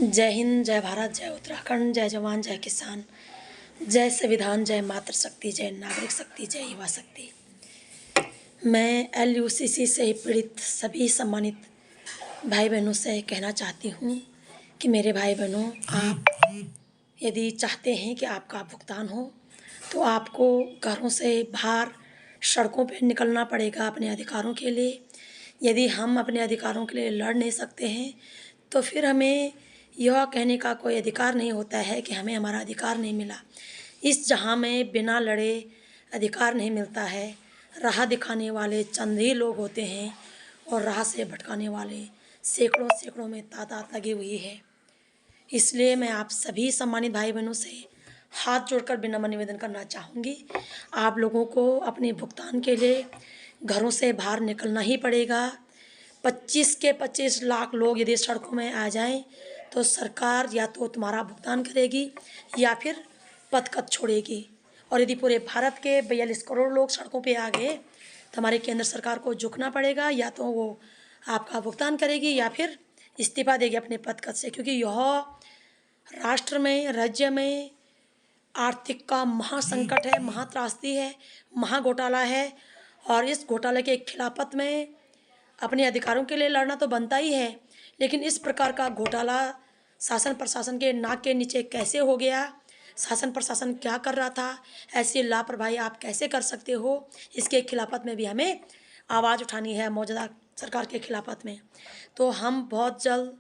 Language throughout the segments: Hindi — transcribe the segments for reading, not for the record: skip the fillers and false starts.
जय हिंद, जय भारत, जय उत्तराखंड, जय जवान, जय किसान, जय संविधान, जय मातृशक्ति, जय नागरिक शक्ति, जय युवा शक्ति। मैं LUCC से पीड़ित सभी सम्मानित भाई बहनों से कहना चाहती हूँ कि मेरे भाई बहनों, आप यदि चाहते हैं कि आपका भुगतान हो तो आपको घरों से बाहर सड़कों पर निकलना पड़ेगा अपने अधिकारों के लिए। यदि हम अपने अधिकारों के लिए लड़ नहीं सकते हैं तो फिर हमें यह कहने का कोई अधिकार नहीं होता है कि हमें हमारा अधिकार नहीं मिला। इस जहां में बिना लड़े अधिकार नहीं मिलता है। राह दिखाने वाले चंद ही लोग होते हैं और राह से भटकाने वाले सैकड़ों सैकड़ों में तादाद लगी हुई है। इसलिए मैं आप सभी सम्मानित भाई बहनों से हाथ जोड़कर विनम्र निवेदन करना चाहूँगी, आप लोगों को अपने भुगतान के लिए घरों से बाहर निकलना ही पड़ेगा। 25 के 25 लाख लोग यदि सड़कों में आ जाएं तो सरकार या तो तुम्हारा भुगतान करेगी या फिर पथकथ छोड़ेगी। और यदि पूरे भारत के 42 करोड़ लोग सड़कों पे आ गए तो हमारे केंद्र सरकार को झुकना पड़ेगा, या तो वो आपका भुगतान करेगी या फिर इस्तीफा देगी अपने पथकथ से, क्योंकि यह राष्ट्र में, राज्य में आर्थिक का महासंकट है, महात्रासदी है, महाघोटाला है। और इस घोटाले के खिलाफत में अपने अधिकारों के लिए लड़ना तो बनता ही है, लेकिन इस प्रकार का घोटाला शासन प्रशासन के नाक के नीचे कैसे हो गया, शासन प्रशासन क्या कर रहा था, ऐसी लापरवाही आप कैसे कर सकते हो, इसके खिलाफत में भी हमें आवाज़ उठानी है मौजूदा सरकार के खिलाफत में। तो हम बहुत जल्द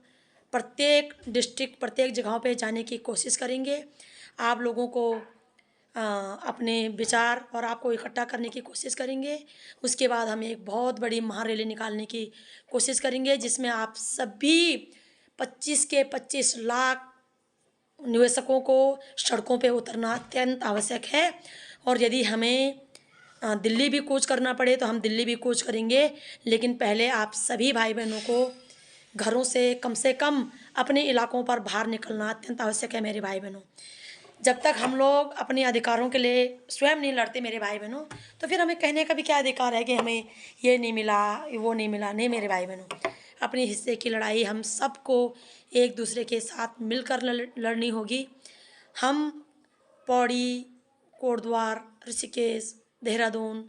प्रत्येक डिस्ट्रिक्ट, प्रत्येक जगहों पे जाने की कोशिश करेंगे। आप लोगों को अपने विचार और आपको इकट्ठा करने की कोशिश करेंगे। उसके बाद हम एक बहुत बड़ी महारैली निकालने की कोशिश करेंगे, जिसमें आप सभी 25 के 25 लाख निवेशकों को सड़कों पे उतरना अत्यंत आवश्यक है। और यदि हमें दिल्ली भी कूच करना पड़े तो हम दिल्ली भी कूच करेंगे, लेकिन पहले आप सभी भाई बहनों को घरों से कम अपने इलाकों पर बाहर निकलना अत्यंत आवश्यक है। मेरे भाई बहनों, जब तक हम लोग अपने अधिकारों के लिए स्वयं नहीं लड़ते मेरे भाई बहनों, तो फिर हमें कहने का भी क्या अधिकार है कि हमें ये नहीं मिला, वो नहीं मिला। नहीं मेरे भाई बहनों, अपने हिस्से की लड़ाई हम सबको एक दूसरे के साथ मिलकर लड़नी होगी। हम पौड़ी, कोटद्वार, ऋषिकेश, देहरादून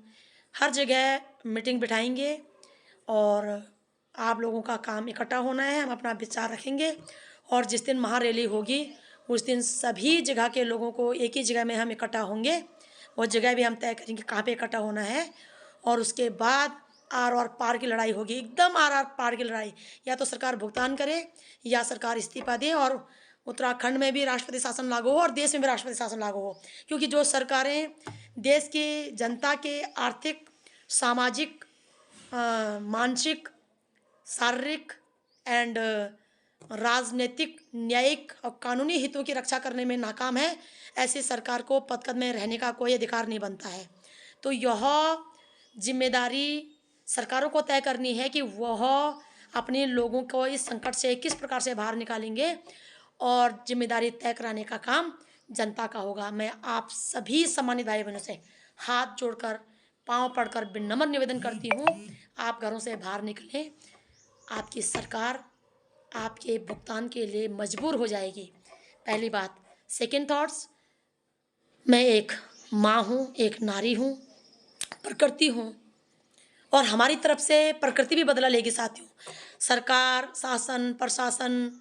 हर जगह मीटिंग बिठाएंगे और आप लोगों का काम इकट्ठा होना है। हम अपना विचार रखेंगे और जिस दिन महारैली होगी उस दिन सभी जगह के लोगों को एक ही जगह में हम इकट्ठा होंगे। वो जगह भी हम तय करेंगे कहाँ पे इकट्ठा होना है। और उसके बाद आर और पार की लड़ाई होगी, एकदम आर पार की लड़ाई। या तो सरकार भुगतान करे या सरकार इस्तीफा दे और उत्तराखंड में भी राष्ट्रपति शासन लागू हो और देश में भी राष्ट्रपति शासन लागू हो। क्योंकि जो सरकारें देश की जनता के आर्थिक, सामाजिक, मानसिक, शारीरिक एंड राजनीतिक, न्यायिक और कानूनी हितों की रक्षा करने में नाकाम है, ऐसी सरकार को पदकद में रहने का कोई अधिकार नहीं बनता है। तो यह जिम्मेदारी सरकारों को तय करनी है कि वह अपने लोगों को इस संकट से किस प्रकार से बाहर निकालेंगे, और जिम्मेदारी तय कराने का काम जनता का होगा। मैं आप सभी सम्मानित भाई बहनों से हाथ जोड़कर, पांव पड़कर विनम्र निवेदन करती हूँ, आप घरों से बाहर निकलें। आपकी सरकार आपके भुगतान के लिए मजबूर हो जाएगी, पहली बात। सेकंड थॉट्स, मैं एक माँ हूँ, एक नारी हूँ, प्रकृति हूँ, और हमारी तरफ से प्रकृति भी बदला लेगी साथियों। सरकार, शासन, प्रशासन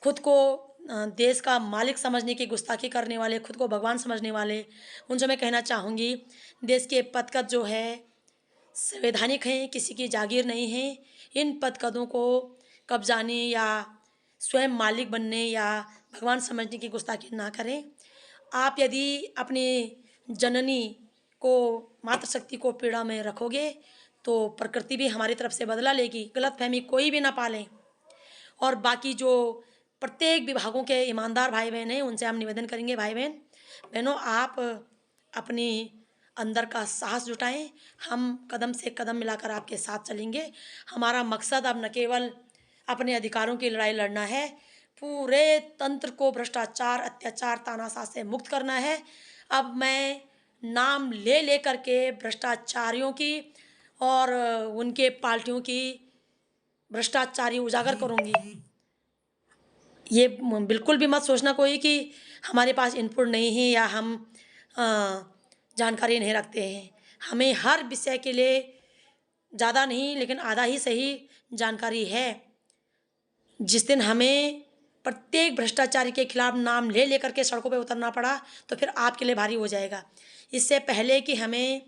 खुद को देश का मालिक समझने की गुस्ताखी करने वाले, खुद को भगवान समझने वाले, उनसे मैं कहना चाहूँगी, देश के पदकद जो है संवैधानिक हैं, किसी की जागीर नहीं है। इन पदकदों को कब्जाने या स्वयं मालिक बनने या भगवान समझने की गुस्ताखी ना करें। आप यदि अपनी जननी को, मातृशक्ति को पीड़ा में रखोगे तो प्रकृति भी हमारी तरफ से बदला लेगी। गलतफहमी कोई भी ना पालें। और बाकी जो प्रत्येक विभागों के ईमानदार भाई बहन हैं, उनसे हम निवेदन करेंगे, भाई बहनों, आप अपनी अंदर का साहस जुटाएं। हम कदम से कदम मिलाकर आपके साथ चलेंगे। हमारा मकसद अब न केवल अपने अधिकारों की लड़ाई लड़ना है, पूरे तंत्र को भ्रष्टाचार, अत्याचार, तानाशाह से मुक्त करना है। अब मैं नाम ले ले करके भ्रष्टाचारियों की और उनके पार्टियों की भ्रष्टाचारी उजागर करूंगी। ये बिल्कुल भी मत सोचना कोई कि हमारे पास इनपुट नहीं है या हम जानकारी नहीं रखते हैं। हमें हर विषय के लिए ज़्यादा नहीं लेकिन आधा ही सही जानकारी है। जिस दिन हमें प्रत्येक भ्रष्टाचारी के खिलाफ नाम ले लेकर के सड़कों पे उतरना पड़ा तो फिर आपके लिए भारी हो जाएगा। इससे पहले कि हमें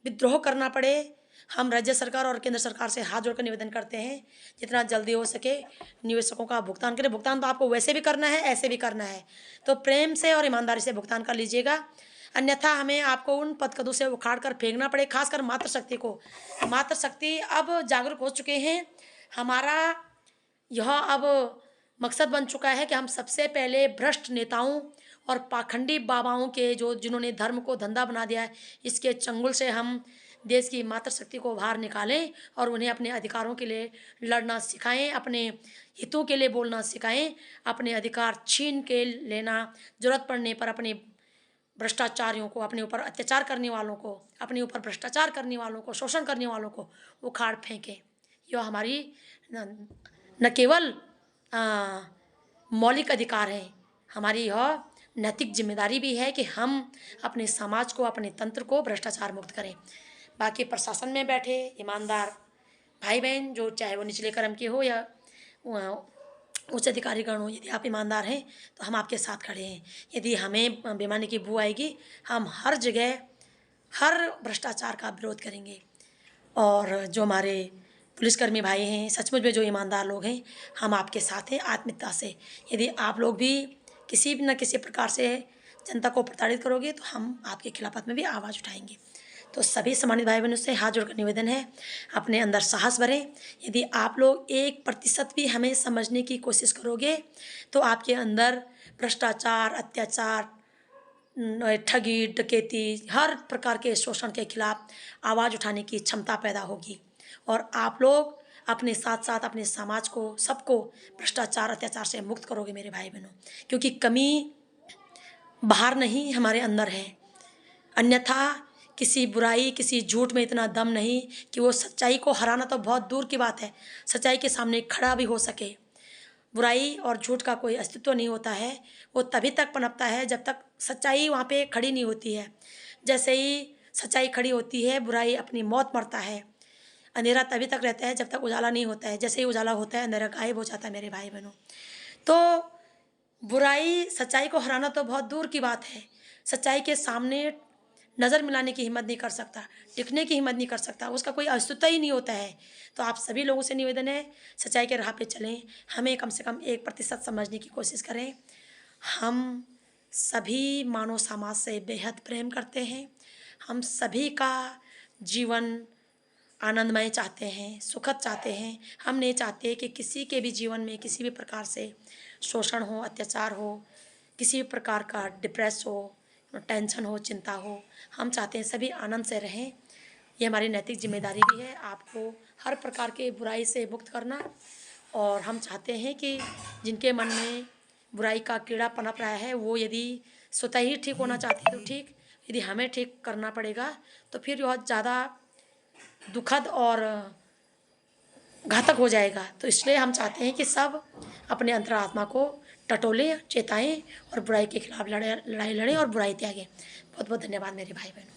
विद्रोह करना पड़े, हम राज्य सरकार और केंद्र सरकार से हाथ जोड़कर निवेदन करते हैं जितना जल्दी हो सके निवेशकों का भुगतान करें। भुगतान तो आपको वैसे भी करना है, ऐसे भी करना है, तो प्रेम से और ईमानदारी से भुगतान कर लीजिएगा। अन्यथा हमें आपको उन पदकदों से उखाड़ कर फेंकना पड़े, खासकर मातृशक्ति को। मातृशक्ति अब जागरूक हो चुके हैं। हमारा यह अब मकसद बन चुका है कि हम सबसे पहले भ्रष्ट नेताओं और पाखंडी बाबाओं के जिन्होंने धर्म को धंधा बना दिया है, इसके चंगुल से हम देश की मातृशक्ति को बाहर निकालें और उन्हें अपने अधिकारों के लिए लड़ना सिखाएं, अपने हितों के लिए बोलना सिखाएं, अपने अधिकार छीन के लेना, जरूरत पड़ने पर अपने भ्रष्टाचारियों को, अपने ऊपर अत्याचार करने वालों को, अपने ऊपर भ्रष्टाचार करने वालों को, शोषण करने वालों को उखाड़ फेंकें। यह हमारी न केवल मौलिक अधिकार है, हमारी यह नैतिक जिम्मेदारी भी है कि हम अपने समाज को, अपने तंत्र को भ्रष्टाचार मुक्त करें। बाकी प्रशासन में बैठे ईमानदार भाई बहन, जो चाहे वो निचले क्रम के हो या उच्च अधिकारीगण हो, यदि आप ईमानदार हैं तो हम आपके साथ खड़े हैं। यदि हमें बेईमानी की बू आएगी, हम हर जगह हर भ्रष्टाचार का विरोध करेंगे। और जो हमारे पुलिसकर्मी भाई हैं, सचमुच में जो ईमानदार लोग हैं, हम आपके साथ हैं आत्मीयता से। यदि आप लोग भी किसी न किसी प्रकार से जनता को प्रताड़ित करोगे तो हम आपके खिलाफत में भी आवाज़ उठाएंगे। तो सभी सम्मानित भाई बहनों से हाथ जोड़कर निवेदन है, अपने अंदर साहस भरें। यदि आप लोग 1% भी हमें समझने की कोशिश करोगे तो आपके अंदर भ्रष्टाचार, अत्याचार, ठगी, डकैती, हर प्रकार के शोषण के खिलाफ आवाज़ उठाने की क्षमता पैदा होगी। और आप लोग अपने साथ साथ अपने समाज को, सबको भ्रष्टाचार, अत्याचार से मुक्त करोगे मेरे भाई बहनों, क्योंकि कमी बाहर नहीं, हमारे अंदर है। अन्यथा किसी बुराई, किसी झूठ में इतना दम नहीं कि वो सच्चाई को हराना तो बहुत दूर की बात है, सच्चाई के सामने खड़ा भी हो सके। बुराई और झूठ का कोई अस्तित्व नहीं होता है, वो तभी तक पनपता है जब तक सच्चाई वहाँ पे खड़ी नहीं होती है। जैसे ही सच्चाई खड़ी होती है, बुराई अपनी मौत मरता है। अंधेरा तभी तक रहता है जब तक उजाला नहीं होता है, जैसे ही उजाला होता है अंधेरा गायब हो जाता है मेरे भाई बहनों। तो बुराई सच्चाई को हराना तो बहुत दूर की बात है, सच्चाई के सामने नज़र मिलाने की हिम्मत नहीं कर सकता, टिकने की हिम्मत नहीं कर सकता, उसका कोई अस्तित्व ही नहीं होता है। तो आप सभी लोगों से निवेदन है, सच्चाई के राह पे चलें, हमें कम से कम 1% समझने की कोशिश करें। हम सभी मानव समाज से बेहद प्रेम करते हैं, हम सभी का जीवन आनंदमय चाहते हैं, सुखद चाहते हैं। हम नहीं चाहते कि किसी के भी जीवन में किसी भी प्रकार से शोषण हो, अत्याचार हो, किसी भी प्रकार का डिप्रेस हो, टेंशन हो, चिंता हो। हम चाहते हैं सभी आनंद से रहें। ये हमारी नैतिक जिम्मेदारी भी है आपको हर प्रकार के बुराई से मुक्त करना। और हम चाहते हैं कि जिनके मन में बुराई का कीड़ा पनप रहा है, वो यदि स्वतः ही ठीक होना चाहते हैं तो ठीक, यदि हमें ठीक करना पड़ेगा तो फिर बहुत ज़्यादा दुखद और घातक हो जाएगा। तो इसलिए हम चाहते हैं कि सब अपने अंतरात्मा को टटोलें, चेताएं और बुराई के खिलाफ लड़ाई लड़ें और बुराई त्यागें। बहुत बहुत धन्यवाद मेरे भाई बहनों।